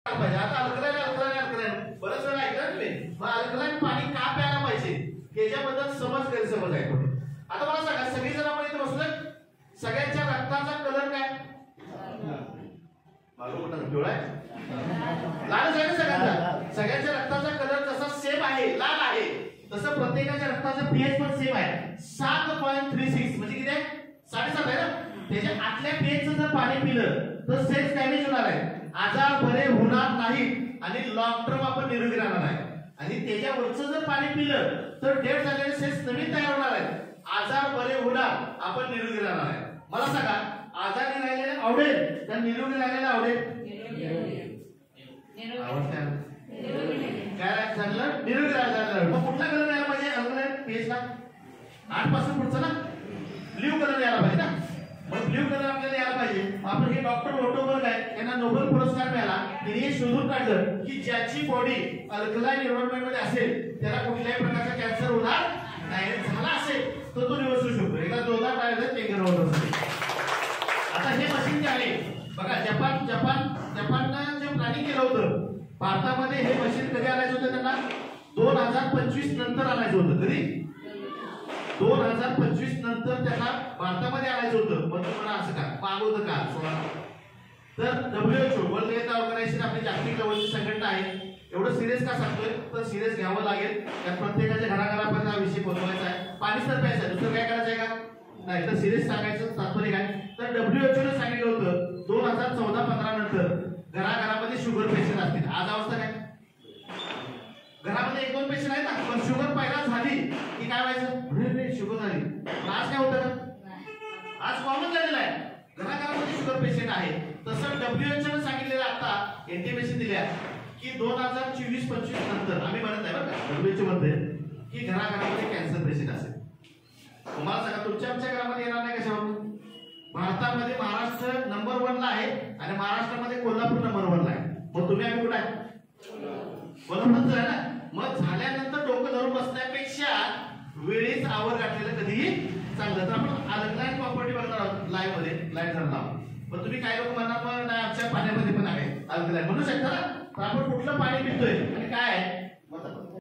आता अल्कलाईन बरंच वेळा ऐकलं तुम्ही, मग अल्कलाईन पाणी का प्यायला पाहिजे याच्याबद्दल समज गैरसमज आहे. आता मला सांगा, सगळी जण आपण इथे बसलोय, सगळ्यांच्या रक्ताचा कलर काय? पिवळा आहे, लालच आहे ना सगळ्यांचा. सगळ्यांच्या रक्ताचा कलर जसा सेम आहे, लाल आहे, तसं प्रत्येकाच्या रक्ताचा पीएच पण सेम आहे, 7.36. म्हणजे किती आहे? 7.5 आहे ना. त्याच्या आतल्या पीएचचं जर पाणी पिलं तर सेल्स डॅमेज होणार आहे, आजार बरे होणार नाहीत आणि लॉंग टर्म आपण निरोगी राहणार आहे. आणि त्याच्यावरचं जर पाणी पिलं तर डेड झालेले सेल्स नवीन तयार होणार आहेत, आजार बरे होणार, आपण निरोगी राहणार आहे. मला सांगा, आजारी राहिलेले आवडेल तर निरोगी राहिलेले आवडेल? काय चांगलं निरोगी राहिलेलं. मग कुठला कलर यायला पाहिजे? अल्कलाईन पीएच ला 8 पासून पुढचं ना, ब्ल्यू कलर यायला पाहिजे ना. मग ब्ल्यू कलर आपल्याला यायला पाहिजे. आपण हे डॉक्टर रोटोबर्ग आहेत, यांना नोबेल पुरस्कार मिळाला. त्यांनी हे शोधून काढलं की ज्याची बॉडी अल्कलाईन एन्व्हायरमेंट मध्ये असेल त्याला कुठल्याही प्रकारचा कॅन्सर होणार नाही. झाला असेल तर तो निवसू शकतो. एकदा जोरदार टाळ्या टेंगर होत असते. आता हे मशीन जे आहे बघा, जपाननं जे प्लॅनिंग केलं होतं, भारतामध्ये हे मशीन कधी आणायचं होतं त्यांना? 2025 नंतर आणायचं होतं. कधी? 2025 नंतर त्यांना भारतामध्ये आणायचं होतं. मग तुम्हाला असं का मागवतं का? तर WHO वर्ल्ड हेल्थ ऑर्गनायझेशन आपली जागतिक लेवलची संघटना आहे. एवढं सिरियस का सांगतोय? तर सिरियस घ्यावं लागेल, कारण प्रत्येकाच्या घराघरापर्यंत हा विषय पोहोचवायचा आहे. पाणी तर प्यायचं आहे, दुसरं काय करायचं आहे का? नाही. तर सिरियस सांगायचं तात्पर्य काय? तर WHO ने सांगितलं होतं 2014-15 नंतर घराघरामध्ये शुगर पेशंट असतील. आज अवस्था काय? घरामध्ये 1-2 पेशंट आहेत ना, पण शुगर पहिला झाली की काय व्हायचं? शुगर झाली. आज काय होतं? आज कॉमन झालेलं आहे, घराघरामध्ये शुगर पेशंट आहे. तसं WHO ने सांगितलेलं आता इंटिमेशन दिल्या की 2024-25 नंतर, आम्ही म्हणत आहे बरं का, WHO म्हणते की घराघरामध्ये कॅन्सर पेशंट असेल. तुम्हाला सांगा, तुमच्या आमच्या घरामध्ये येणार नाही कशावर? भारतामध्ये महाराष्ट्र नंबर 1 ला आहे आणि महाराष्ट्रामध्ये कोल्हापूर नंबर 1 ला आहे. मग तुम्ही आम्ही कुठे आहे? कोल्हापूरच आहे ना. मग झाल्यानंतर डोकं धरून बसण्यापेक्षा वेळीच आवर गाठलेलं कधीही चांगलं. तर आपण अल्कलाईन प्रॉपर्टी बघणार आहोत लाईव्ह मध्ये, लाईव्ह धरणार. पण तुम्ही काही लोक म्हणणार पण नाही, आमच्या पाण्यामध्ये पण आहे अल्कलाईन, म्हणू शकता ना. तर आपण कुठलं पाणी पितोय आणि काय आहे